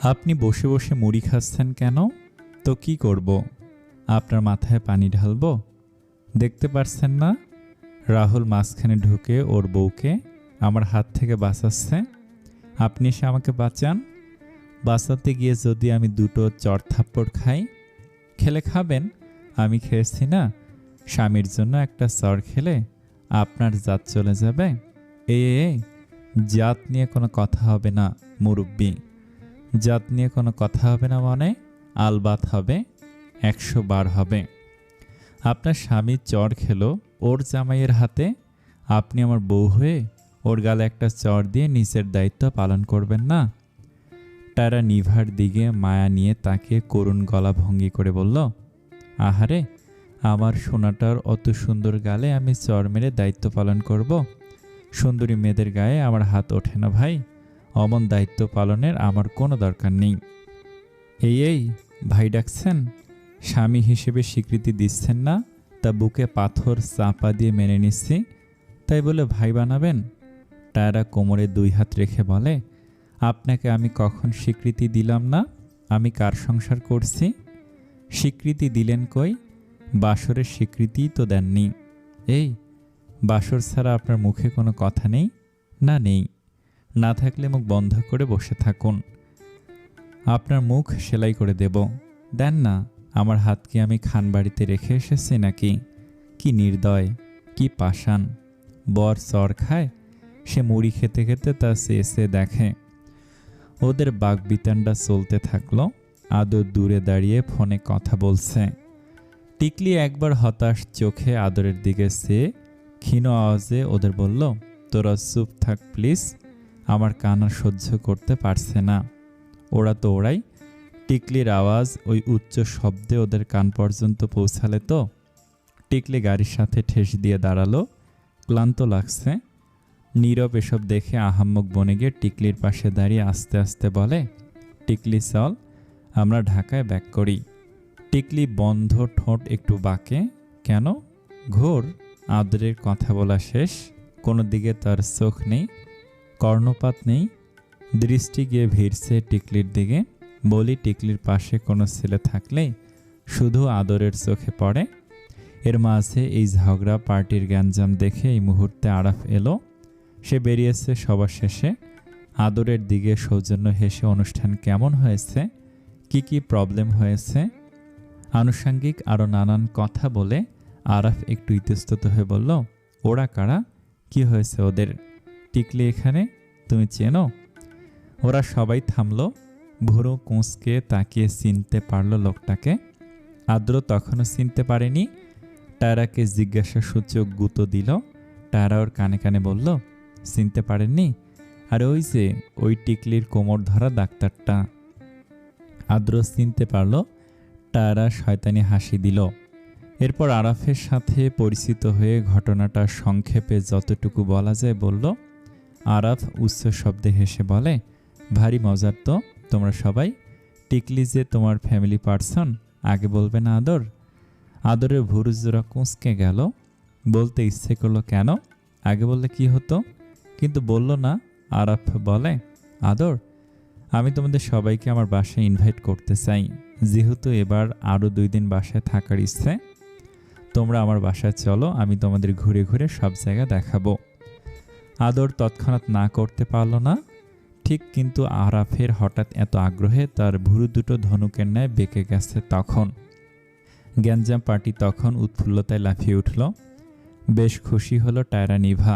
আপনি বসে বসে মুড়ি খাচ্ছেন কেন? তো কি করব? আপনার মাথায় পানি ঢালবো? দেখতে পারছেন না রাহুল মাঝখানে ঢুকে ওর বউকে আমার হাত থেকে বাঁচাচ্ছে। আপনি এসে আমাকে বাঁচান। বাঁচাতে গিয়ে যদি আমি দুটো চড়-থাপ্পড় খাই? খেলে খাবেন, আমি খেয়েছি না। স্বামীর জন্য একটা চড় খেলে আপনার জাত চলে যাবে। এই জাত নিয়ে কোনো কথা হবে না মুরব্বি। জাত নিয়ে কোনো কথা হবে না মানে আলবাত হবে, 100 বার হবে। আপনার স্বামী চড় খেলো ওর জামাইয়ের হাতে, আপনি আমার বউ হয়ে ওর গালে একটা চড় দিয়ে নিজের দায়িত্ব পালন করবেন না? তারা নিভার দিকে মায়া নিয়ে তাকে করুণ গলা ভঙ্গি করে বলল, আহারে, আমার সোনাটার অত সুন্দর গালে আমি চড় মেরে দায়িত্ব পালন করব? সুন্দরী মেয়েদের গায়ে আমার হাত ওঠে না ভাই। অমন দায়িত্ব পালনের আমার কোনো দরকার নেই। এই ভাই ডাকছেন? স্বামী হিসেবে স্বীকৃতি দিচ্ছেন না, তা বুকে পাথর চাপা দিয়ে মেনে নিচ্ছি, তাই বলে ভাই বানাবেন? টায়রা কোমরে 2 হাত রেখে বলে, আপনাকে আমি কখন স্বীকৃতি দিলাম না? আমি কার সংসার করছি? স্বীকৃতি দিলেন কই? বাসরের স্বীকৃতিই তো দেননি। এই বাসর ছাড়া আপনার মুখে কোনো কথা নেই? না নেই। না থাকলে মুখ বন্ধ করে বসে থাকুন। আপনার মুখ সেলাই করে দেব। দেন না। আমার হাত কি আমি খানবাড়িতে রেখে এসেছি নাকি? কি নির্দয়, কি পাষাণ। বর চড় খায়, সে মুড়ি খেতে খেতে তা চেয়ে দেখে। ওদের বাগবিতানটা চলতে থাকলো। আদর দূরে দাঁড়িয়ে ফোনে কথা বলছে। টিকলি একবার হতাশ চোখে আদরের দিকে চেয়ে ক্ষীণ আওয়াজে ওদের বলল, তোরা চুপ থাক প্লিজ, আমার কান্না সহ্য করতে পারছে না। ওরা তো ওরাই। টিকলির আওয়াজ ওই উচ্চ শব্দে ওদের কান পর্যন্ত পৌঁছালে তো। টিকলি গাড়ির সাথে ঠেস দিয়ে দাঁড়ালো। ক্লান্ত লাগছে। নীরব এসব দেখে আহাম্মক বনে গিয়ে টিকলির পাশে দাঁড়িয়ে আস্তে আস্তে বলে, টিকলি চল, আমরা ঢাকায় ব্যাক করি। টিকলি বন্ধ ঠোঁট একটু বাঁকে। কেন? ঘোর। আদরের কথা বলা শেষ। কোনো দিকে তার চোখ নেই, কর্ণপাত নেই। দৃষ্টি গিয়ে ভিড়ছে টিকলির দিকে। বলি, টিকলির পাশে কোনো ছেলে থাকলে শুধু আদরের চোখে পড়ে। এর মাঝে এই ঝগড়া পার্টির গ্যাঞ্জাম দেখে এই মুহূর্তে আরাফ এলো। সে বেরিয়েছে সবার শেষে। আদরের দিকে সৌজন্য হেসে অনুষ্ঠান কেমন হয়েছে, কি প্রবলেম হয়েছে, আনুষঙ্গিক আরও নানান কথা বলে আরাফ একটু ইতস্তত হয়ে বলল, ওরা কারা, কি হয়েছে ওদের? টিকলি এখানে, তুমি চেনো? ওরা সবাই থামলো। ভুরু কুঁচকে তাকিয়ে চিনতে পারল লোকটাকে। আদ্র তখনও চিনতে পারেনি। টায়রাকে জিজ্ঞাসা সূচক গুঁতো দিল। টায়রা ওর কানে কানে বলল, চিনতে পারেননি? আর ওই যে ওই টিকলির কোমর ধরা ডাক্তারটা। আদ্র চিনতে পারল। টায়রা শয়তানি হাসি দিল। এরপর আরাফের সাথে পরিচিত হয়ে ঘটনাটা সংক্ষেপে যতটুকু বলা যায় বলল। আরাফ উচ্চ শব্দে হেসে বলে, ভারী মজার তো তোমরা সবাই। টিকলি যে তোমার ফ্যামিলি পার্সন, আগে বলবে না আদর? আদরের ভুরুজোড়া কুঁচকে গেল। বলতে ইচ্ছে করলো, কেন? আগে বললে কি হতো? কিন্তু বলল না। আরাফ বলে, আদর, আমি তোমাদের সবাইকে আমার বাসায় ইনভাইট করতে চাই। যেহেতু এবার আরও 2 দিন বাসায় থাকার ইচ্ছে, তোমরা আমার বাসায় চলো, আমি তোমাদের ঘুরে ঘুরে সব জায়গা দেখাবো। আদর তৎক্ষণাৎ না করতে পারল না ঠিক, কিন্তু আরাফের হঠাৎ এত আগ্রহে তার ভুরু দুটো ধনুকের ন্যায় বেঁকে গেছে। তখন গ্যাঞ্জাম পার্টি তখন উৎফুল্লতায় লাফিয়ে উঠল। বেশ খুশি হলো টায়রা নিভা।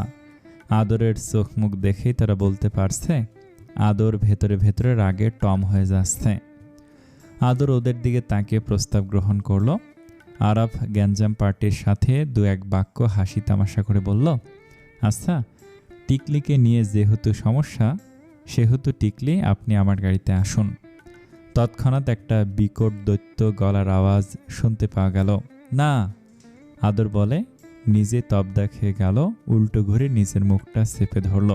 আদরের চোখ মুখ দেখেই তারা বলতে পারছে আদর ভেতরে ভেতরে রাগে টম হয়ে যাচ্ছে। আদর ওদের দিকে তাকিয়ে প্রস্তাব গ্রহণ করলো। আরাফ গ্যাঞ্জাম পার্টির সাথে 2-1 বাক্য হাসি তামাশা করে বলল, আচ্ছা, টিকলিকে নিয়ে যেহেতু সমস্যা, সেহেতু টিকলি আপনি আমার গাড়িতে আসুন। তৎক্ষণাৎ একটা বিকট দৈত্য গলার আওয়াজ শুনতে পাওয়া গেল, না। আদর বলে, নিজে তবদা খেয়ে গেল, উল্টো ঘুরে নিজের মুখটা চেপে ধরল।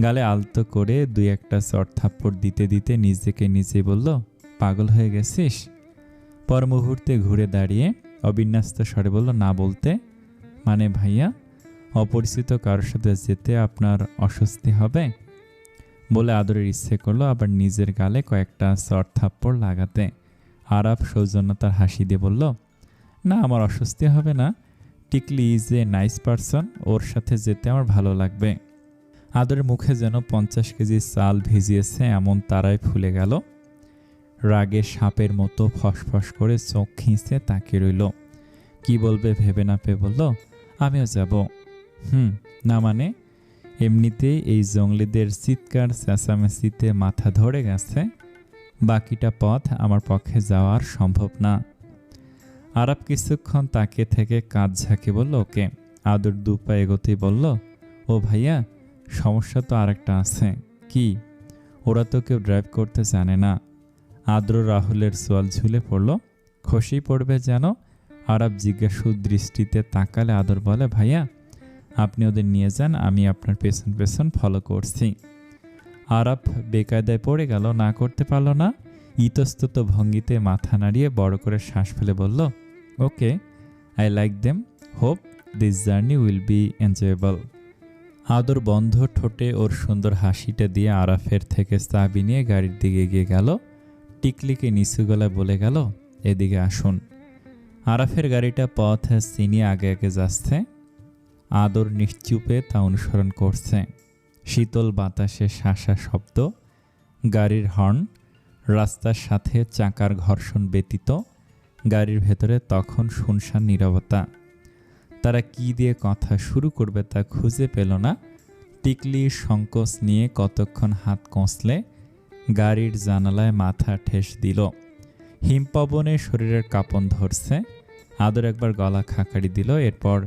গালে আলতো করে 2-1টা চড় থাপ্পড় দিতে দিতে নিজেকে নিজে বলল, পাগল হয়ে গেছিস? পর মুহূর্তে ঘুরে দাঁড়িয়ে অবিন্যস্ত স্বরে বলল, না বলতে মানে ভাইয়া, অপরিচিত কারোর সাথে যেতে আপনার অস্বস্তি হবে? বলে আদরের ইচ্ছে করলো আবার নিজের গালে কয়েকটা চড় থাপ্পড় লাগাতে। আরাফ সৌজন্যতার হাসি দিয়ে বলল, না, আমার অস্বস্তি হবে না। টিকলি ইজ এ নাইস পারসন, ওর সাথে যেতে আমার ভালো লাগবে। আদরের মুখে যেন 50 কেজি চাল ভিজিয়েছে এমন তারায় ফুলে গেল। রাগে সাপের মতো ফসফস করে চোখ খিঁচে তাকিয়ে রইল। কি বলবে ভেবে না পেয়ে বলল, আমিও যাব। না মানে? এমনিতেই এই জঙ্গলিদের চিৎকার চেঁচামেচিতে মাথা ধরে গেছে, বাকিটা পথ আমার পক্ষে যাওয়ার সম্ভব না। আরাপ কিছুক্ষণ তাকিয়ে থেকে কাঁধ ঝাঁকে বলল, ওকে। আদর দু পা এগোতেই বলল, ও ভাইয়া, সমস্যা তো আরেকটা আছে। কি? ওরা তো কেউ ড্রাইভ করতে জানে না। আদ্র রাহুলের সোয়াল ঝুলে পড়ল। খসেই পড়বে যেন। আরাপ জিজ্ঞাসু দৃষ্টিতে তাকালে আদর বলে, ভাইয়া, আপনি ওদের নিয়ে যান, আমি আপনার পেছন পেছন ফলো করছি। আরাপ বেকায়দায় পড়ে গেল, না করতে পারল না। ইতস্তত ভঙ্গিতে মাথা নাড়িয়ে বড় করে শ্বাস ফেলে বলল, okay, I like them, hope this journey will be enjoyable. আদর বন্ধ ঠোঁটে ওর সুন্দর হাসিটা দিয়ে আরাফের থেকে চাবি নিয়ে গাড়ির দিকে এগিয়ে গেল। টিকলিকে নিচু গলায় বলে গেল, এদিকে আসুন। আরাফের গাড়িটা পথ চিনিয়ে আগে আগে যাচ্ছে। আদর নিশ্চুপে তা অনুসরণ করছে। শীতল বাতাসে শাঁসা শব্দ, গাড়ির হর্ন, রাস্তার সাথে চাকার ঘর্ষণ ব্যতীত গাড়ির ভেতরে তখন শুনশান নীরবতা। তারা কি দিয়ে কথা শুরু করবে তা খুঁজে পেল না। টিকলি সংকোচ নিয়ে কতক্ষণ হাত কষলে গাড়ির জানালায় মাথা ঠেস দিল। হিমপবনে শরীরের কাঁপন ধরছে। আদর একবার গলা খাকারি দিল, এরপর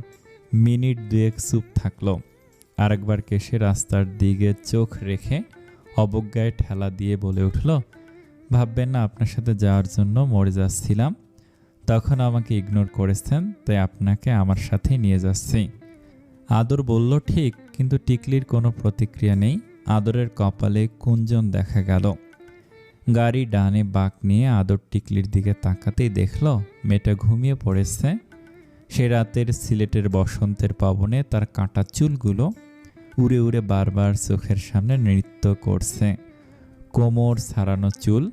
মিনিট দুয়েক চুপ থাকলো। আরেকবার কেশে রাস্তার দিকে চোখ রেখে অবজ্ঞায় ঠেলা দিয়ে বলে উঠল, ভাববেন না আপনার সাথে যাওয়ার জন্য মরে যাচ্ছিলাম, তখন আমাকে ইগনোর করেছেন, তাই আপনাকে আমার সাথেই নিয়ে যাচ্ছি। আদর বলল ঠিক, কিন্তু টিকলির কোনো প্রতিক্রিয়া নেই। আদরের কপালে কুঞ্জন দেখা গেল। গাড়ি ডানে বাঁক নিয়ে আদর টিকলির দিকে তাকাতেই দেখল মেয়েটা ঘুমিয়ে পড়েছে। সে রাতের সিলেটের বসন্তের পবনে তার কাটা চুলগুলো উড়ে উড়ে বারবার চোখের সামনে নৃত্য করছে। কোমর ছাড়ানো চুল,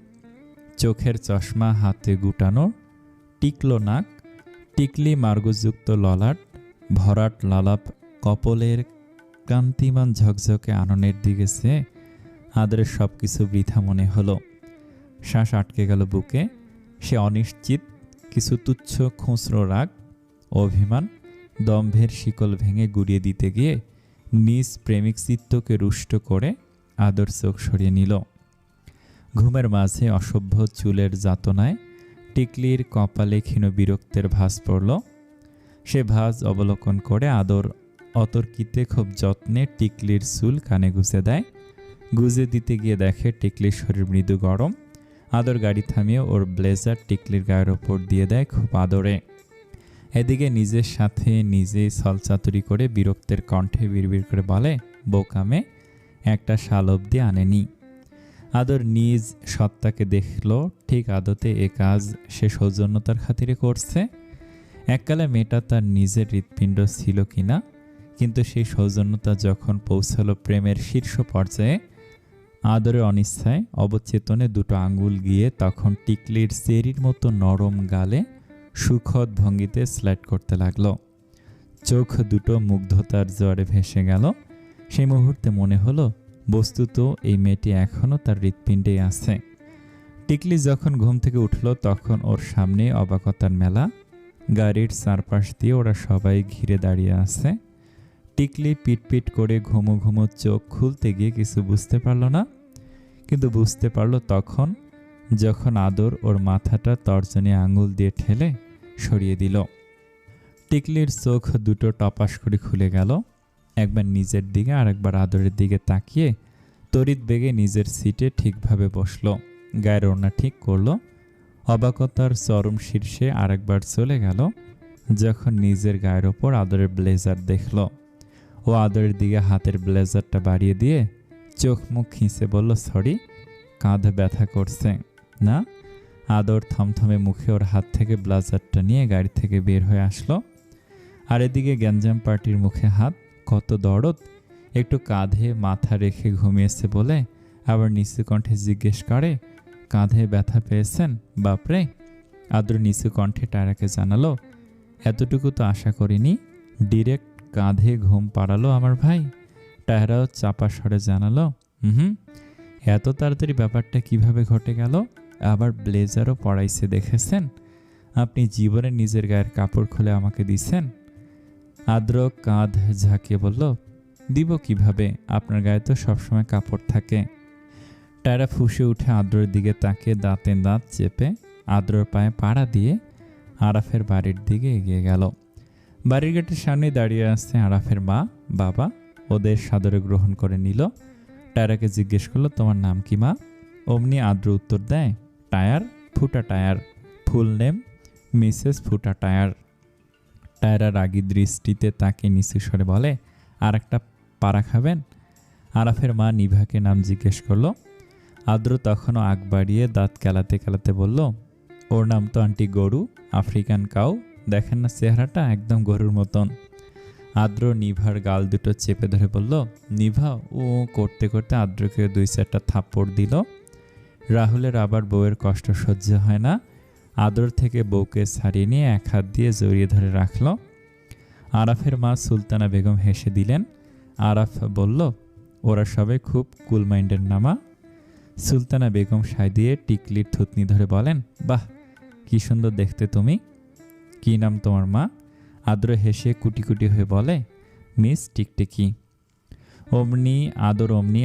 চোখের চশমা হাতে গুটানো, টিকলো নাক, টিকলি মার্গযুক্ত ললাট, ভরাট লালাপ কপলের কান্তিমান ঝকঝকে আননের দিকে সে আদরের সব কিছু বৃথা মনে হলো। শ্বাস আটকে গেল বুকে। সে অনিশ্চিত, কিছু তুচ্ছ খুচরো রাগ, অভিমান, দম্ভের শিকল ভেঙে গুড়িয়ে দিতে গিয়ে নিজ প্রেমিক চিত্তকে রুষ্ট করে আদর চোখ সরিয়ে নিল। ঘুমের মাঝে অসভ্য চুলের যাতনায় টিকলির কপালে ক্ষীণ বিরক্তের ভাঁজ পড়ল। সে ভাঁজ অবলোকন করে আদর অতর্কিতে খুব যত্নে টিকলির চুল কানে গুজে দেয়। গুজে দিতে গিয়ে দেখে টিকলির শরীর মৃদু গরম। আদর গাড়ি থামিয়ে ওর ব্লেজার টিকলির গায়ের ওপর দিয়ে দেয় খুব আদরে। এদিকে নিজের সাথে নিজেই ছলচাতুরি করে বিরক্তের কণ্ঠে বিড়বিড় করে বলে, বোকামে, একটা শাল অবধি আনেনি। আদর নিজ সত্তাকে দেখল, ঠিক আদতে এ কাজ সে সৌজন্যতার খাতিরে করছে। এককালে মেয়েটা তার নিজের হৃৎপিণ্ড ছিল কিনা, কিন্তু সেই সৌজন্যতা যখন পৌঁছালো প্রেমের শীর্ষ পর্যায়ে, আদরের অনিচ্ছায় অবচেতনে দুটো আঙ্গুল গিয়ে তখন টিকলির চেরির মতো নরম গালে সুখদ ভঙ্গিতে স্লাইড করতে লাগলো। চোখ দুটো মুগ্ধতার জোয়ারে ভেসে গেল। সেই মুহূর্তে মনে হলো বস্তুত এই মেয়েটি এখনও তার হৃৎপিণ্ডেই আছে। টিকলি যখন ঘুম থেকে উঠল তখন ওর সামনে অবাকতার মেলা। গাড়ির চারপাশ দিয়ে ওরা সবাই ঘিরে দাঁড়িয়ে আছে। টিকলি পিটপিট করে ঘুমো ঘুমো চোখ খুলতে গিয়ে কিছু বুঝতে পারল না, কিন্তু বুঝতে পারল তখন যখন আদর ওর মাথাটা তর্জনী আঙুল দিয়ে ঠেলে সরিয়ে দিল। টিকলির চোখ দুটো টপাস করে খুলে গেল। একবার নিজের দিকে আরেকবার আদরের দিকে তাকিয়ে তড়িৎ বেগে নিজের সিটে ঠিকভাবে বসল, গায়ের ওড়না ঠিক করলো। অবাকতার চরম শীর্ষে আরেকবার চলে গেল যখন নিজের গায়ের ওপর আদরের ব্লেজার দেখল। ও আদরের দিকে হাতের ব্লেজারটা বাড়িয়ে দিয়ে চোখ মুখ খিঁচে বলল, সরি, কাঁধ ব্যথা করছে না? আদর থমথমে মুখে ওর হাত থেকে ব্লেজারটা নিয়ে গাড়ি থেকে বের হয়ে আসলো। আর এদিকে গ্যাঞ্জাম পার্টির মুখে হাত, কত দরদ, একটু কাঁধে মাথা রেখে ঘুমিয়েছে বলে আবার নিচু কণ্ঠে জিজ্ঞেস করে, কাঁধে ব্যথা পেয়েছেন বাপরে? আদ্র নিচু কণ্ঠে টায়রাকে জানালো, এতটুকু তো আশা করিনি। ডিরেক্ট কাঁধে ঘুম পাড়ালো আমার ভাই। টায়রাও চাপা স্বরে জানালো, হুম, এত তাড়াতাড়ি ব্যাপারটা কিভাবে ঘটে গেল? আবার ব্লেজারও পরাইছে দেখেছেন? আপনি জীবনে নিজের গায়ের কাপড় খুলে আমাকে দিছেন? আদ্র কাঁধ ঝাঁকিয়ে বলল, দিব কিভাবে? আপনার গায়ে তো সবসময় কাপড় থাকে। টায়রা ফুঁসে উঠে আদ্রর দিকে তাকিয়ে দাঁতে দাঁত চেপে আদ্রর পায়ে পাড়া দিয়ে আরাফের বাড়ির দিকে এগিয়ে গেল। বাড়ির গেটের সামনে দাঁড়িয়ে আসছে আরাফের মা বাবা। ওদের সাদরে গ্রহণ করে নিল। টায়রাকে জিজ্ঞেস করলো, তোমার নাম কি মা? অমনি আদ্র উত্তর দেয়, টায়ার, ফুটা টায়ার। ফুল নেম মিসেস ফুটা টায়ার। টায়রা রাগী দৃষ্টিতে তাকে নিচু স্বরে বলে, আর একটা পাড়া খাবেন? আরাফের মা নিভাকে নাম জিজ্ঞেস করলো। আদ্র তখনও আগ বাড়িয়ে দাঁত কেলাতে কেলাতে বলল, ওর নাম তো আন্টি গরু, আফ্রিকান কাউ। দেখেন না চেহারাটা একদম গরুর মতন। আদ্র নিভার গাল দুটো চেপে ধরে বলল, নিভা ও করতে করতে আদ্রকে 2-4টা থাপ্পড় দিল। রাহুলের আবার বউয়ের কষ্ট সহ্য হয় না। আদর থেকে বউকে ছাড়িয়ে নিয়ে এক হাত দিয়ে জড়িয়ে ধরে রাখল। আরাফের মা সুলতানা বেগম হেসে দিলেন। আরাফ বলল, ওরা সবাই খুব কুল মাইন্ডের নামা। সুলতানা বেগম সায় দিয়ে টিকলির থুতনি ধরে বলেন, বাহ, কি সুন্দর দেখতে তুমি। কি নাম তোমার মা? আদ্র হেসে কুটি কুটি হয়ে বলে, মিস টিকটিকি। অমনি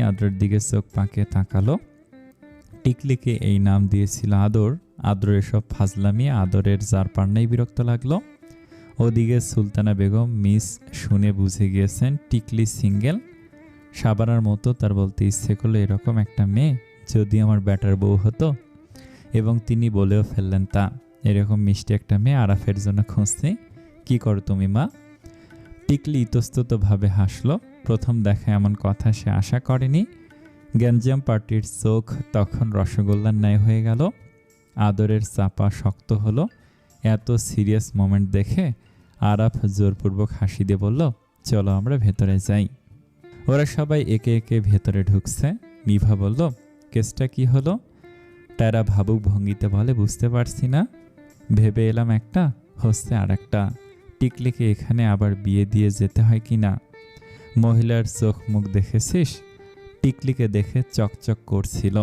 আদ্রের দিকে চোখ পাকিয়ে তাকালো। টিকলিকে এই নাম দিয়েছিল আদর। আদ্র এসব ফাজলামি আদরের যার পান্নাই বিরক্ত লাগলো। ওদিকে সুলতানা বেগম মিস শুনে বুঝে গিয়েছেন টিকলি সিঙ্গেল। সাবানার মতো তার বলতে ইচ্ছে করলো, এরকম একটা মেয়ে যদি আমার ব্যাটার বউ হতো। এবং তিনি বলেও ফেললেন, তা এরকম মিষ্টি একটা মেয়ে আরাফের জন্য খুঁজছি। কি করো তুমি মা? টিকলি ইতস্ততভাবে হাসলো। প্রথম দেখা এমন কথা সে আশা করেনি। গ্যাঞ্জাম পার্টির চোখ তখন রসগোল্লার ন্যায় হয়ে গেল। আদরের চাপা শক্ত হলো। এত সিরিয়াস মোমেন্ট দেখে আরাফ জোরপূর্বক হাসি দিয়ে বলল, চলো আমরা ভেতরে যাই। ওরা সবাই একে একে ভেতরে ঢুকছে। নিভা বলল, কেসটা কি হলো? তারা ভাবুক ভঙ্গিতে বলে, বুঝতে পারছি না। ভেবে এলাম একটা, হচ্ছে আর একটা। টিকলিকে এখানে আবার বিয়ে দিয়ে যেতে হয় কি না? মহিলার চোখ মুখ দেখেছিস? টিকলিকে দেখে চকচক করছিল।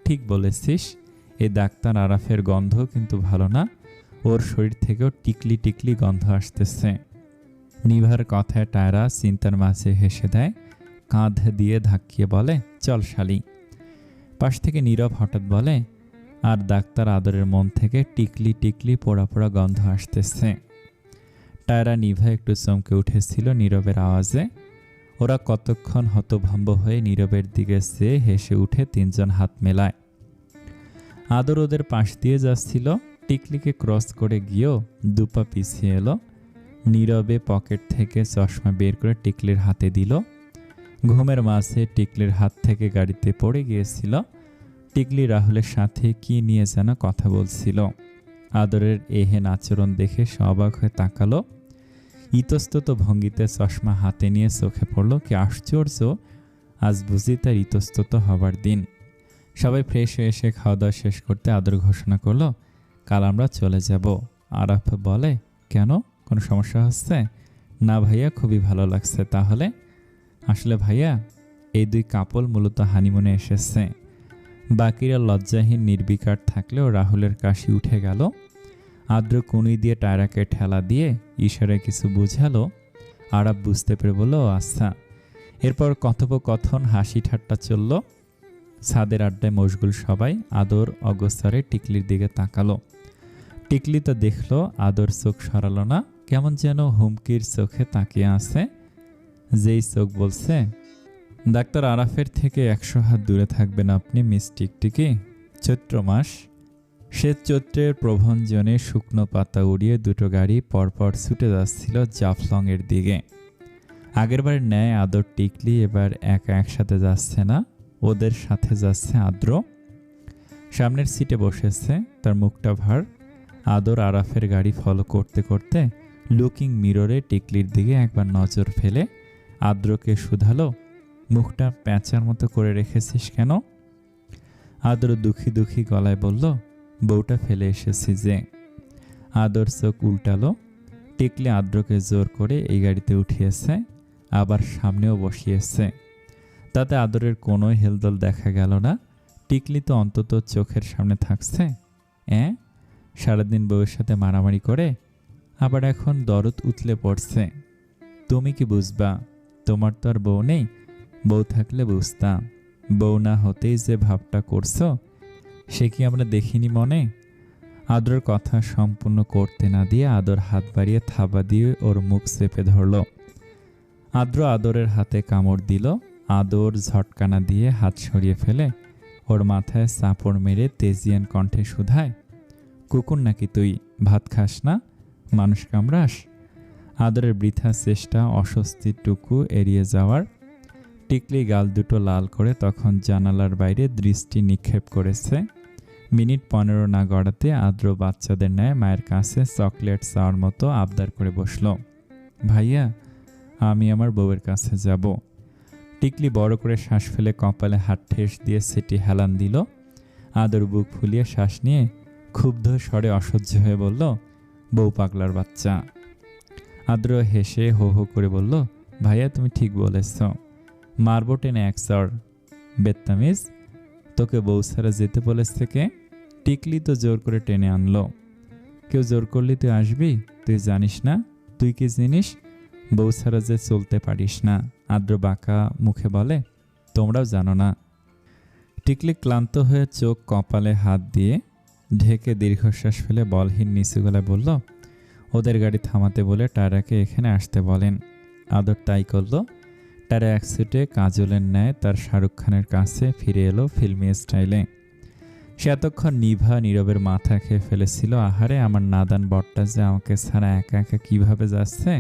ঠিক বলেছিস। এই ডাক্তার আরাফের গন্ধ কিন্তু ভালো না। ওর শরীর থেকেও টিকলি টিকলি গন্ধ আসতেছে। নিভার কথায় টায়রা চিন্তার মাঝে হেসে দেয়। কাঁধ দিয়ে ধাক্কিয়ে বলে, চল শালি। পাশ থেকে নীরব হঠাৎ বলে, আর ডাক্তার আদরের মন থেকে টিকলি টিকলি পোড়া পোড়া গন্ধ আসতেছে। টায়রা নিভা একটু চমকে উঠেছিল নীরবের আওয়াজে। ওরা কতক্ষণ হতভম্ব হয়ে নীরবের দিকে চেয়ে হেসে উঠে তিনজন হাত মেলায়। আদর ওদের পাশ দিয়ে যাচ্ছিল। টিকলিকে ক্রস করে গিয়েও দুপা পিছিয়ে এলো। নীরবে পকেট থেকে চশমা বের করে টিকলির হাতে দিল। ঘুমের মাঝে টিকলির হাত থেকে গাড়িতে পড়ে গিয়েছিল। টিকলি রাহুলের সাথে কি নিয়ে যেন কথা বলছিল। আদরের এহেন আচরণ দেখে সে অবাক হয়ে তাকালো। ইতস্তত ভঙ্গিতে চশমা হাতে নিয়ে চোখে পড়ল, কি আশ্চর্য, আজ বুঝি তার ইতস্তত হবার দিন। সবাই ফ্রেশ হয়ে এসে খাওয়া দাওয়া শেষ করতে আদর ঘোষণা করলো, কাল আমরা চলে যাব। আরাফ বলে, কেন, কোনো সমস্যা হচ্ছে? না ভাইয়া, খুবই ভালো লাগছে। তাহলে? আসলে ভাইয়া, এই দুই কাপল মূলত হানিমুনে এসেছে। বাকিরা লজ্জাহীন নির্বিকার থাকলেও রাহুলের কাশি উঠে গেল। আদ্র কুনি দিয়ে টায়রাকে ঠেলা দিয়ে ইশারায় কিছু বুঝালো। আরাফ বুঝতে পেরে বলল, আচ্ছা। এরপর কথোপকথন হাসি ঠাট্টা চলল। ছাদের আড্ডায় মশগুল সবাই। আদর অগস্তারে টিকলির দিকে তাকালো। টিকলি তো দেখলো, আদর চোখ সরালো না, কেমন যেন হুমকির চোখে তাকিয়ে আছে। যেই চোখ বলছে, ডাক্তার আরাফের থেকে 100 হাত দূরে থাকবেন আপনি মিস টিকটিকি। চৈত্র মাস। শ্বেত চৈত্রের প্রভঞ্জনে শুকনো পাতা উড়িয়ে দুটো গাড়ি পরপর ছুটে যাচ্ছিল জাফলংয়ের দিকে। আগেরবার ন্যায় আদর টিকলি এবার একা একসাথে যাচ্ছে না, ওদের সাথে যাচ্ছে আদ্র। সামনের সিটে বসেছে, তার মুখটা ভার। আদর আরাফের গাড়ি ফলো করতে করতে লুকিং মিররে টিকলির দিকে একবার নজর ফেলে আদ্রকে শুধালো, মুখটা প্যাঁচার মতো করে রেখেছিস কেন? আদর দুঃখী দুঃখী গলায় বলল, বউটা ফেলে এসেছি যে। আদর চোখ উল্টালো। টিকলি আদ্রকে জোর করে এই গাড়িতে উঠিয়েছে, আবার সামনেও বসিয়েছে। তাতে আদরের কোনো হেলদোল দেখা গেল না। টিকলি তো অন্তত চোখের সামনে থাকছে। সারাদিন বউয়ের সাথে মারামারি করে আবার এখন দরদ উতলে পড়ছে। তুমি কি বুঝবা? তোমার তো আর বউ নেই। বউ থাকলে বুঝতাম। বউ না হতেই যে ভাবটা করছো, সে কি আমরা দেখিনি মনে? আদরের কথা সম্পূর্ণ করতে না দিয়ে আদর হাত বাড়িয়ে থাবা দিয়ে ওর মুখ চেপে ধরল। আদ্র আদরের হাতে কামড় দিল। আদর ঝটকানা দিয়ে হাত সরিয়ে ফেলে ওর মাথায় চাপড় মেরে তেজিয়ান কণ্ঠে শুধায়, কুকুর নাকি তুই? ভাত খাস না? মানুষ কামড়াস? আদরের বৃথা চেষ্টা অস্বস্তিটুকু এড়িয়ে যাওয়ার। টিকলি গাল দুটো লাল করে তখন জানালার বাইরে দৃষ্টি নিক্ষেপ করেছে। মিনিট 15 না গড়াতে আদ্র বাচ্চাদের ন্যায় মায়ের কাছে চকলেট চাওয়ার মতো আবদার করে বসল। ভাইয়া, আমি আমার বউয়ের কাছে যাব। টিকলি বড় করে শ্বাস ফেলে কপালে হাত ঠেস দিয়ে সেটি হেলান দিল। আদর বুক ফুলিয়ে শ্বাস নিয়ে ক্ষুব্ধ স্বরে অসহ্য হয়ে বলল, বউ পাগলার বাচ্চা। আদ্র হেসে হো হো করে বলল, ভাইয়া তুমি ঠিক বলেছ, মারবো টেনে এক চড়। বেত্তামিজ, তোকে বউ ছাড়া যেতে বলেছে কে? টিকলি তো জোর করে টেনে আনলো। কেউ জোর করলি তুই আসবি? তুই জানিস না? তুই কি জিনিস? বউ ছাড়া যে চলতে পারিস না। আদ্র বাঁকা মুখে বলে, তোমরাও জানো না। টিকলি ক্লান্ত হয়ে চোখ কপালে হাত দিয়ে ঢেকে দীর্ঘশ্বাস ফেলে বলহীন নিচু গলায় বলল, ওদের গাড়ি থামাতে বলে টায়রাকে এখানে আসতে বলেন। আদর তাই করল। টায়রা এক সিটে কাজলের ন্যায় তার শাহরুখ খানের কাছে ফিরে এলো ফিল্মি স্টাইলে। সে এতক্ষণ নিভা নীরবের মাথা খেয়ে ফেলেছিল, আহারে আমার নাদান বরটা যে আমাকে ছাড়া একা একা কিভাবে যাচ্ছে।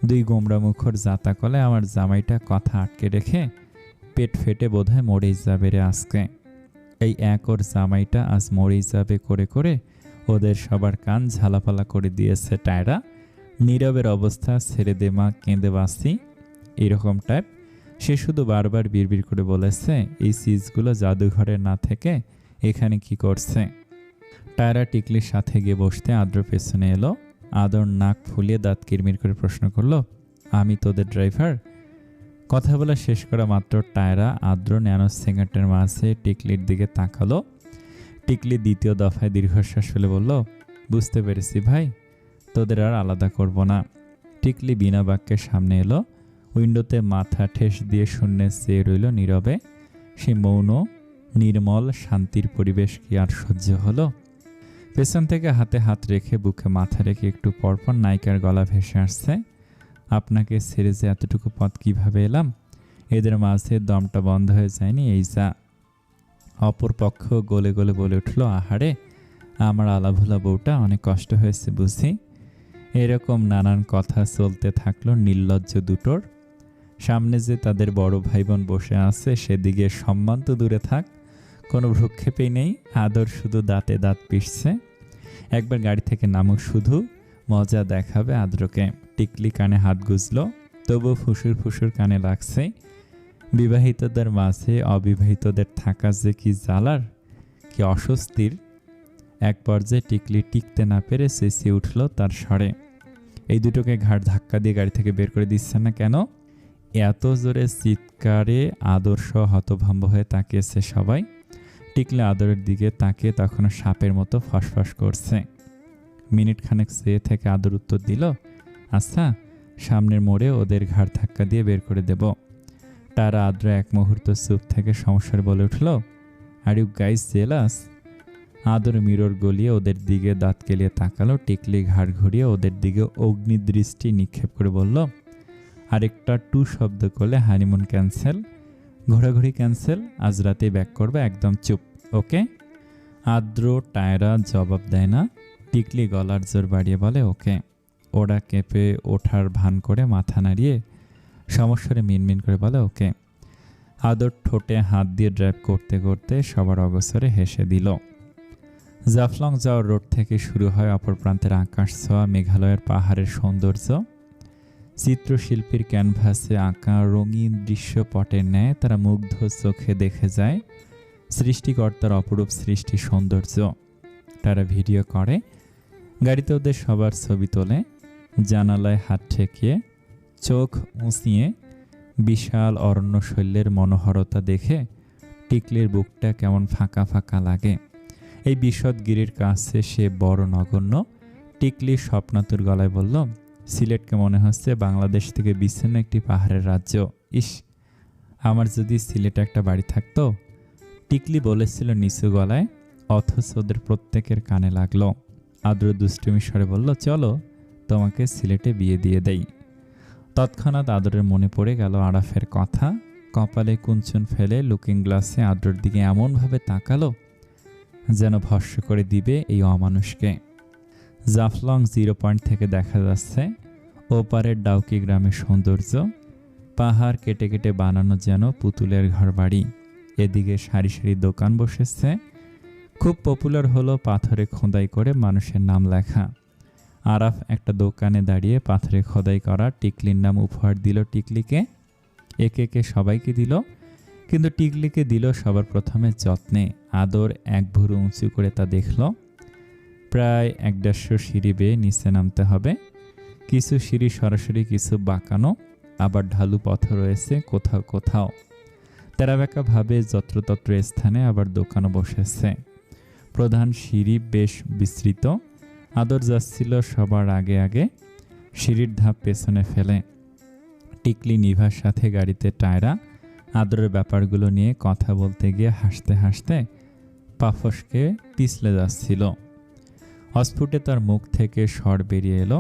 দুই গোমরা মুখর জাতা কলে আমার জামাইটা কথা আটকে রেখে পেট ফেটে বোধহয় মরেই যাবে রে আজকে। এই এক ওর জামাইটা আজ মরেই যাবে করে করে ওদের সবার কান ঝালাপালা করে দিয়েছে টায়রা। নীরবের অবস্থা ছেড়ে দে মা, কেঁদে বাঁচি, এরকম টাইপ। সে শুধু বারবার বিড়বিড় করে বলেছে, এই চিজগুলো জাদুঘরে না থেকে এখানে কি করছে। টায়রা টিকলির সাথে গিয়ে বসতে আদ্র পেছনে এলো। আদর নাক ফুলিয়ে দাঁত কিরমির করে প্রশ্ন করল, আমি তোদের ড্রাইভার? কথা বলা শেষ করা মাত্র টায়রা আদ্র ন্যানো সেকেন্ডের মাঝে টিকলির দিকে তাকালো। টিকলি দ্বিতীয় দফায় দীর্ঘশ্বাস ফেলে বলল, বুঝতে পেরেছি ভাই, তোদের আর আলাদা করব না। টিকলি বিনা বাক্যে সামনে এলো। উইন্ডোতে মাথা ঠেস দিয়ে শূন্যে চেয়ে রইল নীরবে। সে মৌন নির্মল শান্তির পরিবেশ কি আর সহ্য হলো? পেছন থেকে হাতে হাত রেখে বুকে মাথা রেখে একটু পরপর নায়িকার গলা ভেসে আসছে, আপনাকে ছেড়ে যে এতটুকু পথ কিভাবে এলাম? এদের মাঝে দমটা বন্ধ হয়ে যায়নি এই যা। অপর পক্ষ গলে গলে বলে উঠল, আহারে আমার আলাভোলা বউটা, অনেক কষ্ট হয়েছে বুঝি। এরকম নানান কথা চলতে থাকলো নির্লজ্জ দুটোর। সামনে যে তাদের বড় ভাই বোন বসে আছে সেদিকে সম্মান তো দূরে থাক, কোনো ভ্রুক্ষেপেই নেই। আদর শুধু দাঁতে দাঁত পিষছে। একবার গাড়ি থেকে নামুক, শুধু মজা দেখাবে আদ্রকে। টিকলি কানে হাত গুজল, তবু ফুসুর ফুসুর কানে লাগছে। বিবাহিতদের মাঝে অবিবাহিতদের থাকা যে কি জ্বালার, কি অস্বস্তির। এক পর্যায়ে টিকলি টিকতে না পেরে চেঁচিয়ে উঠল তার স্বরে, এই দুটোকে ঘাড় ধাক্কা দিয়ে গাড়ি থেকে বের করে দিচ্ছে না কেন? এত জোরে চিৎকারে আদর্শ হতভম্ব হয়ে তাকিয়েছে সবাই। টিকলি আদরের দিকে তাকিয়ে তখনও সাপের মতো ফসফস করছে। মিনিট খানেক চেয়ে থেকে আদর উত্তর দিল, আচ্ছা সামনের মোড়ে ওদের ঘাড় ধাক্কা দিয়ে বের করে দেব। তারা আদ্র এক মুহূর্ত চুপ থেকে সমস্যার বলে উঠল, আর ইউ গাইস জেলাস? আদর মিরর গলিয়ে ওদের দিকে দাঁত কেলিয়ে তাকালো। টিকলি ঘাড় ঘুরিয়ে ওদের দিকে অগ্নিদৃষ্টি নিক্ষেপ করে বলল, আরেকটা টু শব্দ করলে হানিমুন ক্যান্সেল, ঘোরাঘুরি ক্যান্সেল, আজ রাতে ব্যাক করবে, একদম চুপ, ওকে? আদ্র টায়রা জবাব দেয় না। টিকলি গলার জোর বাড়িয়ে বলে, ওকে। ওরা কেঁপে ওঠার ভান করে মাথা নাড়িয়ে সমস্যারে মিনমিন করে বলে, ওকে। আদর ঠোঁটে হাত দিয়ে ড্রাইভ করতে করতে সবার অগসরে হেসে দিল। জাফলং যাওয়ার রোড থেকে শুরু হয় অপর প্রান্তের আকাশ ছোঁয়া মেঘালয়ের পাহাড়ের সৌন্দর্য। চিত্রশিল্পীর ক্যানভাসে আঁকা রঙিন দৃশ্যপটের ন্যায় তারা মুগ্ধ চোখে দেখে যায় সৃষ্টিকর্তার অপরূপ সৃষ্টি সৌন্দর্য। তারা ভিডিও করে, গাড়িতে ওদের সবার ছবি তোলে, জানালায় হাত ঠেকিয়ে চোখ উঁচিয়ে বিশাল অরণ্য শৈলের মনোহরতা দেখে টিকলির বুকটা কেমন ফাঁকা ফাঁকা লাগে। এই বিশদগিরির কাছে সে বড় নগণ্য। টিকলি স্বপ্নাতুর গলায় বলল, সিলেটকে মনে হচ্ছে বাংলাদেশ থেকে বিচ্ছিন্ন একটি পাহাড়ের রাজ্য। ইস, আমার যদি সিলেটে একটা বাড়ি থাকতো। টিকলি বলেছিল নিচু গলায়, অথচ ওদের প্রত্যেকের কানে লাগলো। আদ্র দুষ্টুমি স্বরে বলল, চলো তোমাকে সিলেটে বিয়ে দিয়ে দেই। তৎক্ষণাৎ আদরের মনে পড়ে গেল আরাফের কথা। কপালে কুঞ্চন ফেলে লুকিং গ্লাসে আদ্রর দিকে এমনভাবে তাকালো যেন ভস্ম করে দিবে এই অমানুষকে। জাফলং 0 পয়েন্ট থেকে দেখা যাচ্ছে ওপারের ডাউকি গ্রামের সৌন্দর্য। পাহাড় কেটে কেটে বানানো যেন পুতুলের ঘর বাড়ি। এদিকে সারি সারি দোকান বসেছে। খুব পপুলার হলো পাথরে খোদাই করে মানুষের নাম লেখা। আরাফ একটা দোকানে দাঁড়িয়ে পাথরে খোদাই করা টিকলির নাম উপহার দিল টিকলিকে। একে একে সবাইকে দিল, কিন্তু টিকলিকে দিল সবার প্রথমে যত্নে। আদর এক ভুরু উঁচু করে তা দেখল। প্রায় 150 সিঁড়ি বেয়ে নিচে নামতে হবে। কিছু সিঁড়ি সরাসরি, কিছু বাঁকানো, আবার ঢালু পথ রয়েছে কোথাও কোথাও। তেরাবেঁকাভাবে যত্রতত্র স্থানে আবার দোকানও বসেছে। প্রধান সিঁড়ি বেশ বিস্তৃত। আদর যাচ্ছিল সবার আগে আগে, সিঁড়ির ধাপ পেছনে ফেলে। টিকলি নিভার সাথে গাড়িতে টায়রা আদরের ব্যাপারগুলো নিয়ে কথা বলতে গিয়ে হাসতে হাসতে পাফসকে পিছলে যাচ্ছিল। অস্ফুটে তার মুখ থেকে স্বর বেরিয়ে এলো।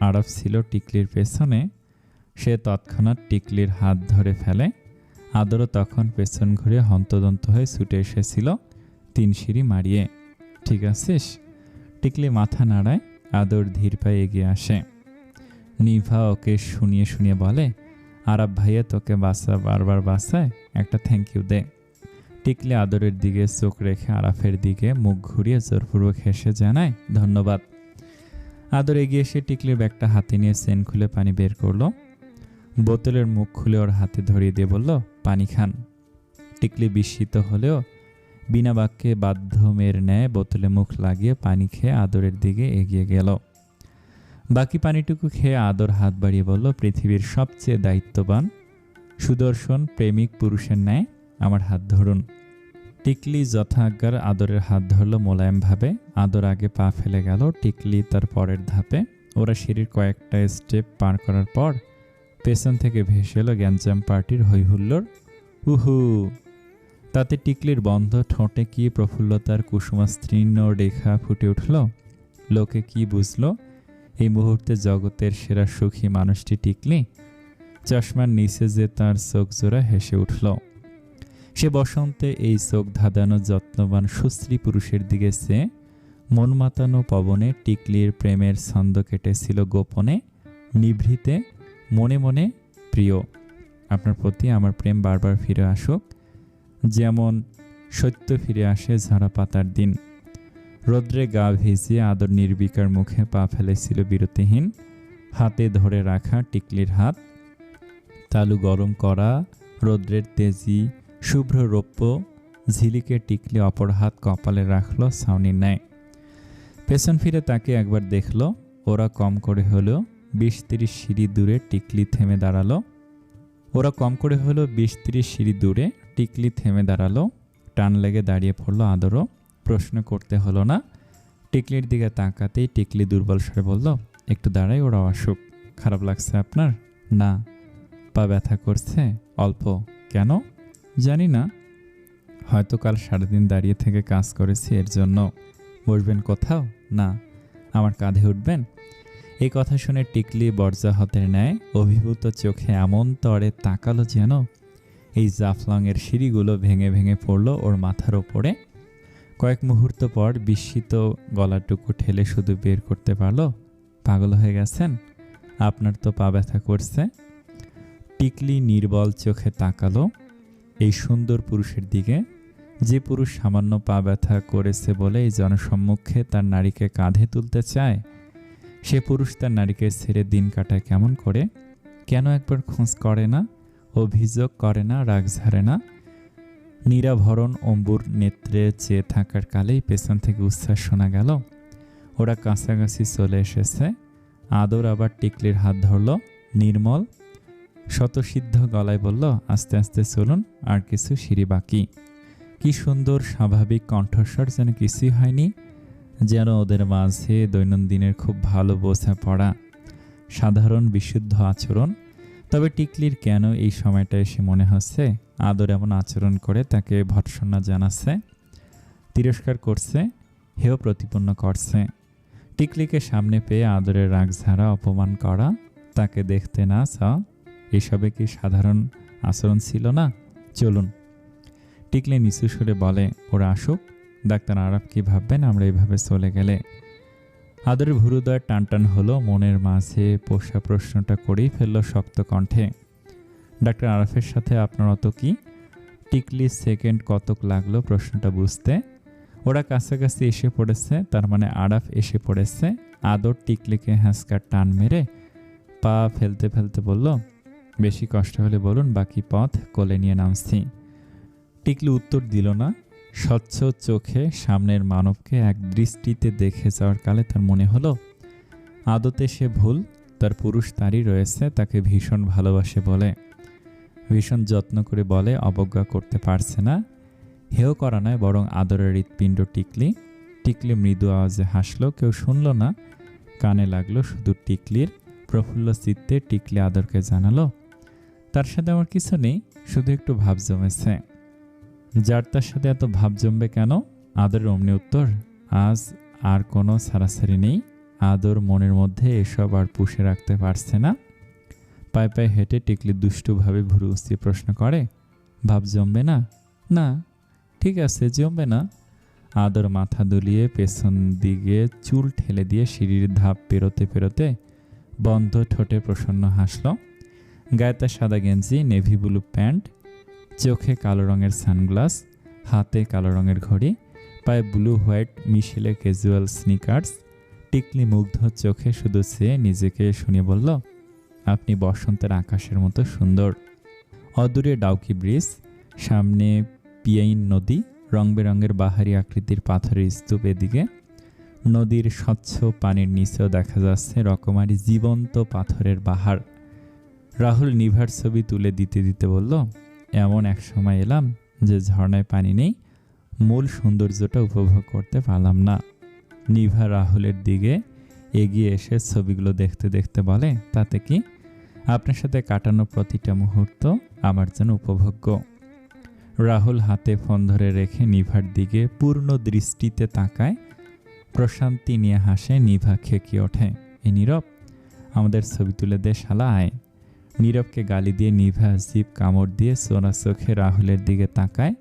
আরব ছিল টিকলির পেছনে। সে তৎক্ষণাৎ টিকলির হাত ধরে ফেলে। আদরও তখন পেছন ঘুরে হন্তদন্ত হয়ে ছুটে এসেছিল 3 সিঁড়ি মারিয়ে। ঠিক আছিস? টিকলি মাথা নাড়ায়। আদর ধীর পায়ে এগিয়ে আসে। নিভা ওকে শুনিয়ে শুনিয়ে বলে, আরব ভাইয়া তোকে বারবার বাঁচায়, একটা থ্যাংক ইউ দে। টিকলি আদরের দিকে চোখ রেখে আরাফের দিকে মুখ ঘুরিয়ে জোরপূর্বক হেসে জানায়, ধন্যবাদ। আদর এগিয়ে এসে টিকলির ব্যাগটা হাতে নিয়ে চেন খুলে পানি বের করলো। বোতলের মুখ খুলে ওর হাতে ধরিয়ে দিয়ে বলল, পানি খান। টিকলি বিস্মিত হলেও বিনা বাক্যে বাধ্যমের ন্যায় বোতলে মুখ লাগিয়ে পানি খেয়ে আদরের দিকে এগিয়ে গেল। বাকি পানিটুকু খেয়ে আদর হাত বাড়িয়ে বলল, পৃথিবীর সবচেয়ে দায়িত্ববান সুদর্শন প্রেমিক পুরুষের ন্যায় আমার হাত ধরুন। টিকলি যথাজ্ঞার আদরের হাত ধরল মোলায়েমভাবে। আদর আগে পা ফেলে গেল, টিকলি তার পরের ধাপে। ওরা সিঁড়ির কয়েকটা স্টেপ পার করার পর পেছন থেকে ভেসে এলো গ্যাঞ্জাম পার্টির হৈহুল্লোড়। উহু! তাতে টিকলির বন্ধ ঠোঁটে কি প্রফুল্লতার কুসুমাস্তীর্ণ রেখা ফুটে উঠল। লোকে কি বুঝল এই মুহূর্তে জগতের সেরা সুখী মানুষটি টিকলি। চশমার নিচে যে তার চোখ জোড়া হেসে উঠল। সে বসন্তে এই চোখ ধাঁধানো যত্নবান সুশ্রী পুরুষের দিকে চেয়ে মন মাতানো পবনে টিকলির প্রেমের ছন্দ কেটেছিল গোপনে, নিভৃতে, মনে মনে। প্রিয়, আপনার প্রতি আমার প্রেম বারবার ফিরে আসুক, যেমন সত্য ফিরে আসে ঝরা পাতার দিন। রৌদ্রে গা ভিজিয়ে আদর নির্বিকার মুখে পা ফেলেছিল বিরতিহীন। হাতে ধরে রাখা টিকলির হাত তালু গরম করা রৌদ্রের তেজি শুভ্র রৌপ্য ঝিলিকে টিকলি অপর হাত কপালে রাখল ছাউনির ন্যায়। পেছন ফিরে তাকে একবার দেখল। ওরা কম করে হলেও 20-30 সিঁড়ি দূরে টিকলি থেমে দাঁড়ালো। টিকলি থেমে দাঁড়ালো। টান লেগে দাঁড়িয়ে পড়ল আদরও। প্রশ্ন করতে হলো না। টিকলির দিকে তাকাতেই টিকলি দুর্বল স্বরে বলল, একটু দাঁড়াই, ওরা আসুক। খারাপ লাগছে আপনার? না। পা ব্যথা করছে? অল্প। কেন? জানি না, হয়তো কাল সারাদিন দাঁড়িয়ে থেকে কাজ করেছি এর জন্য। বসবেন কোথাও? না। আমার কাঁধে উঠবেন? এই কথা শুনে টিকলি বর্জাহতের ন্যায় অভিভূত চোখে এমন তরে তাকালো যেন এই জাফলংয়ের সিঁড়িগুলো ভেঙে ভেঙে পড়ল ওর মাথার ওপরে। কয়েক মুহূর্ত পর বিস্মিত গলাটুকু ঠেলে শুধু বের করতে পারল, পাগল হয়ে গেছেন? আপনার তো পা ব্যথা করছে। টিকলি নির্বল চোখে তাকালো এই সুন্দর পুরুষের দিকে, যে পুরুষ সামান্য পা ব্যথা করেছে বলে এই জনসম্মুখে তার নারীকে কাঁধে তুলতে চায়। সে পুরুষ তার নারীকে ছেড়ে দিন কাটায় কেমন করে? কেন একবার খোঁজ করে না, অভিযোগ করে না, রাগ ঝাড়ে না? নীরাভরণ অম্বুর নেত্রে চেয়ে থাকার কালেই পেছন থেকে উচ্ছ্বাস শোনা গেল। ওরা কাছাকাছি চলে এসেছে। আদর আবার টিকলির হাত ধরল। নির্মল শতসিদ্ধ গলায় বলল, আস্তে আস্তে চলুন, আর কিছু সিঁড়ি বাকি। কি সুন্দর স্বাভাবিক কণ্ঠস্বর, যেন কিছুই হয়নি, যেন ওদের মাঝে দৈনন্দিনের খুব ভালো বোঝাপড়া, সাধারণ বিশুদ্ধ আচরণ। তবে টিকলির কেন এই সময়টা এসে মনে হচ্ছে আদর এমন আচরণ করে তাকে ভর্ৎসনা জানাচ্ছে, তিরস্কার করছে, হেয় প্রতিপন্ন করছে। টিকলিকে সামনে পেয়ে আদরের রাগ ঝাড়া, অপমান করা, তাকে দেখতে না চাওয়া, এসবে কি সাধারণ আচরণ ছিল না? চলুন। টিকলি নিচু সুরে বলে, ওরা আসুক, ডাক্তার আরাফ কি ভাববেন আমরা এইভাবে চলে গেলে? আদরের ভুরুদয় টানটান হলো, মনের মাঝে পোষা প্রশ্নটা করেই ফেলল শক্ত কণ্ঠে। ডাক্তার আরাফের সাথে আপনার অত কি? টিকলি সেকেন্ড কতক লাগলো প্রশ্নটা বুঝতে। ওরা কাছাকাছি এসে পড়েছে, তার মানে আরাফ এসে পড়েছে। আদর টিকলিকে হ্যাঁচকার টান মেরে পা ফেলতে ফেলতে বলল, বেশি কষ্ট হলে বলুন, বাকি পথ কোলে নিয়ে নামছি। টিকলি উত্তর দিল না। স্বচ্ছ চোখে সামনের মানবকে এক দৃষ্টিতে দেখে যাওয়ার কালে তার মনে হলো আদতে সে ভুল, তার পুরুষ তারই রয়েছে, তাকে ভীষণ ভালোবাসে বলে, ভীষণ যত্ন করে বলে, অবজ্ঞা করতে পারছে না। হেয় করা নয়, বরং আদরের হৃৎপিণ্ড টিকলি। টিকলি মৃদু আওয়াজে হাসলো, কেউ শুনল না, কানে লাগলো শুধু টিকলির। প্রফুল্ল চিত্তে টিকলি আদরকে জানালো, তার সাথে আমার কিছু নেই, শুধু একটু ভাব জমেছে। যার তার সাথে এত ভাব জমবে কেন? আদরের অমনি উত্তর, আজ আর কোনো ছাড়াছাড়ি নেই। আদর মনের মধ্যে এসব আর পুষে রাখতে পারছে না। পায়ে পায়ে হেঁটে টিকলি দুষ্টুভাবে ভুরু উঁচিয়ে প্রশ্ন করে, ভাব জমবে না? না, ঠিক আছে, জমবে না। আদর মাথা দুলিয়ে পেছন দিকে চুল ঠেলে দিয়ে সিঁড়ির ধাপ পেরোতে পেরোতে বন্ধ ঠোঁটে প্রসন্ন হাসল। গায়ে তার সাদা গেঞ্জি, নেভি ব্লু প্যান্ট, চোখে কালো রঙের সানগ্লাস, হাতে কালো রঙের ঘড়ি, পায়ে ব্লু হোয়াইট মিশেলে ক্যাজুয়াল স্নিকার্স। টিকলি মুগ্ধ চোখে শুধু চেয়ে নিজেকে শুনিয়ে বলল, আপনি বসন্তের আকাশের মতো সুন্দর। অদূরে ডাউকি ব্রিজ, সামনে পিয়াইন নদী, রং বেরঙের বাহারি আকৃতির পাথরের স্তূপ। এদিকে নদীর স্বচ্ছ পানির নিচেও দেখা যাচ্ছে রকমারি জীবন্ত পাথরের বাহার। রাহুল নিভার ছবি তুলে দিতে দিতে বলল, এমন এক সময় এলাম যে ঝর্ণায় পানি নেই, মূল সৌন্দর্যটা উপভোগ করতে পারলাম না। নিভা রাহুলের দিকে এগিয়ে এসে ছবিগুলো দেখতে দেখতে বলে, তাতে কি, আপনার সাথে কাটানো প্রতিটা মুহূর্ত আমার জন্য উপভোগ্য। রাহুল হাতে ফোন ধরে রেখে নিভার দিকে পূর্ণ দৃষ্টিতে তাকায়, প্রশান্তি নিয়ে হাসে। নিভা খেকিয়ে ওঠে, এ নীরব, আমাদের ছবি তুলে দে শালা, আয়। নীরবকে গালি দিয়ে নিভা জিভ কামড় দিয়ে সোনা চোখে রাহুলের দিকে তাকায়।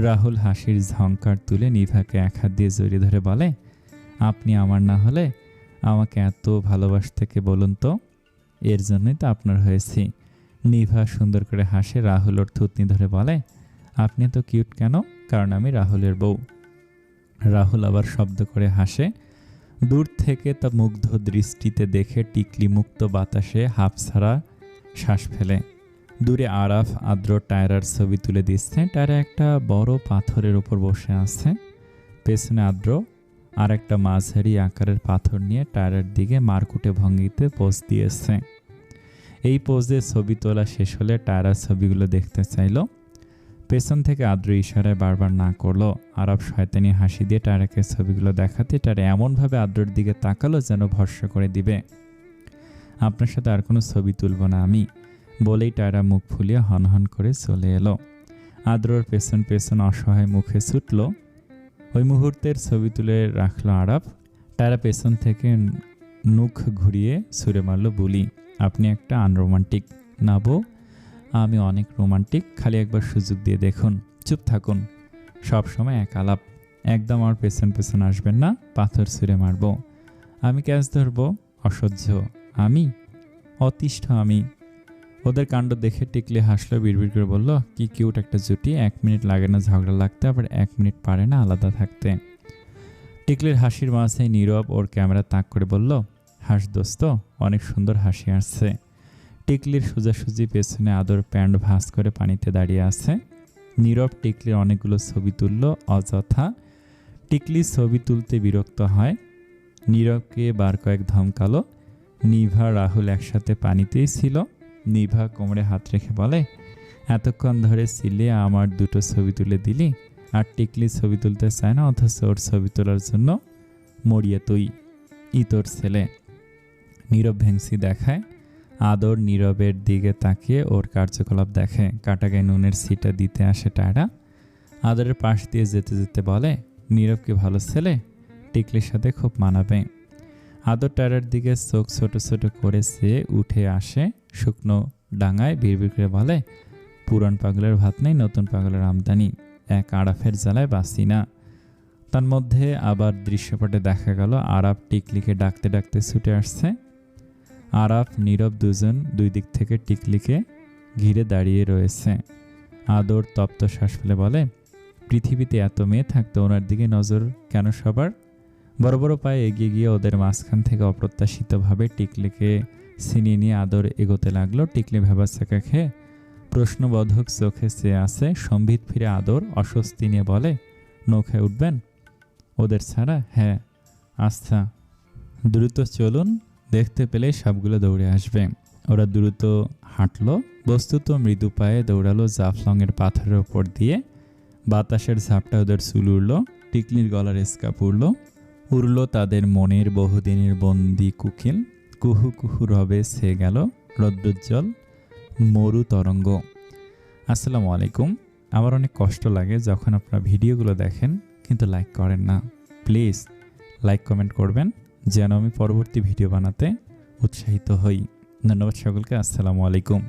রাহুল হাসির ঝংকার তুলে নিভাকে এক হাত দিয়ে জড়িয়ে ধরে বলে, আপনি আমার না হলে আমাকে এত ভালোবাসতে কে বলুন তো? এর জন্যই তো আপনার হয়েছি। নিভা সুন্দর করে হাসে। রাহুল ওর থুতনি ধরে বলে, আপনি তো কিউট কেন? কারণ আমি রাহুলের বউ। রাহুল আবার শব্দ করে হাসে। দূর থেকে তা মুগ্ধ দৃষ্টিতে দেখে টিকলি মুক্ত বাতাসে হাঁপ ছাড়া শ্বাস ফেলে। দূরে আরাফ আদ্র টায়রার ছবি তুলে দিচ্ছে। টায়রা একটা বড় পাথরের উপর বসে আছে। পেছনে আদ্র আর একটা মাঝারি আকারের পাথর নিয়ে টায়রার দিকে মারকুটে ভঙ্গিতে পোজ দিয়েছে। এই পোজে ছবি তোলা শেষ হলে টায়রার ছবিগুলো দেখতে চাইল। পেছন থেকে আদ্র ইশারায় বারবার না করলো। আরাফ শয়তানি হাসি দিয়ে টায়রাকে ছবিগুলো দেখাতে টায়রা এমনভাবে আদ্রর দিকে তাকালো যেন ভরসা করে দিবে, আপনার সাথে আর কোনো ছবি তুলব না আমি, বলেই টায়রা মুখ ফুলিয়ে হনহন করে চলে এলো। আদ্রর পেছন পেছন অসহায় মুখে ছুটল। ওই মুহূর্তের ছবি তুলে রাখলো আরাফ। টায়রা পেছন থেকে মুখ ঘুরিয়ে ছুঁড়ে মারল বুলি, আপনি একটা আনরোমান্টিক। না বউ, আমি অনেক রোমান্টিক, খালি একবার সুযোগ দিয়ে দেখুন। চুপ থাকুন, সব সময় এক আলাপ, একদম আমার পেছন পেছন আসবেন না, পাথর ছুঁড়ে মারব। আমি ক্যাচ ধরব, অসহ্য আমি, অতিষ্ঠ আমি। ওদের কাণ্ড দেখে টিকলি হাসলো, বিড়বিড় করে বলল, কি কিউট একটা জুটি, 1 মিনিট লাগে না ঝগড়া লাগতে, আবার 1 মিনিট পারে না আলাদা থাকতে। টিকলির হাসির মাঝে নীরব ওর ক্যামেরা তাক করে বলল, হাস দোস্ত, অনেক সুন্দর হাসি আসছে। টিকলির সোজাসুজি পেছনে আদর প্যান্ট ভাঁজ করে পানিতে দাঁড়িয়ে আছে। নীরব টিকলির অনেকগুলো ছবি তুলল অযথা। টিকলি ছবি তুলতে বিরক্ত হয়। নীরবকে বার কয়েক ধমকালো। নিভা রাহুল একসাথে পানিতেই ছিল। নিভা কোমরে হাত রেখে বলে, এতক্ষণ ধরে ছিলে আমার দুটো ছবি তুলে দিলি, আর টিকলি ছবি তুলতে চায় না, অথচ ওর ছবি তোলার জন্য মরিয়া তুই, তোর ছেলে। নীরব ভেংসি দেখায়। আদর নীরবের দিকে তাকিয়ে ওর কার্যকলাপ দেখে। কাটাগায়ে নুনের সিটা দিতে আসে টায়রা। আদরের পাশ দিয়ে যেতে যেতে বলে, নীরব কি ভালো ছেলে, টিকলির সাথে খুব মানাবে। আদর টায়রার দিকে চোখ ছোট ছোট করে সে উঠে আসে। শুকনো ডাঙায় বিড়বিড় করে বলে, পুরান পাগলের ভাত নেই, নতুন পাগলের আমদানি, এক আরাফের জ্বালায় বাঁচি না। তার মধ্যে আবার দৃশ্যপটে দেখা গেল আরাফ টিকলিকে ডাকতে ডাকতে ছুটে আসছে। আরাফ নীরব দুজন দুই দিক থেকে টিকলিকে ঘিরে দাঁড়িয়ে রয়েছে। আদর তপ্ত শ্বাস ফেলে বলে, পৃথিবীতে এত মেয়ে থাকতো ওনার দিকে নজর কেন সবার? বড় বড় পায়ে এগিয়ে গিয়ে ওদের মাঝখান থেকে অপ্রত্যাশিতভাবে টিকলিকে ছিনিয়ে নিয়ে আদর এগোতে লাগলো। টিকলি ভেবাচাকা খেয়ে প্রশ্নবোধক চোখে চেয়ে আছে। সম্বিত ফিরে আদর অস্বস্তি নিয়ে বলে, নৌকায় উঠবেন ওদের ছাড়া? হ্যাঁ। আচ্ছা, দ্রুত চলুন, দেখতে পেলে সবগুলো দৌড়ে আসবে। ওরা দ্রুত হাঁটলো। বস্তুত মৃদু পায়ে দৌড়ালো জাফলংয়ের পাথরের ওপর দিয়ে। বাতাসের ঝাপটা ওদের চুল উড়ল, টিকলির গলার স্কাপ উড়ল তাদের মনের বহুদিনের বন্দি কুকিল। কুহু কুহু রবে ছে গেল রৌদ্রোজ্জ্বল মরু তরঙ্গ। আসসালামু আলাইকুম। আমার অনেক কষ্ট লাগে যখন আপনারা ভিডিওগুলো দেখেন কিন্তু লাইক করেন না। প্লিজ লাইক কমেন্ট করবেন যেন আমি পরবর্তী ভিডিও বানাতে উৎসাহিত হই। ধন্যবাদ সকলকে। আসসালামু আলাইকুম।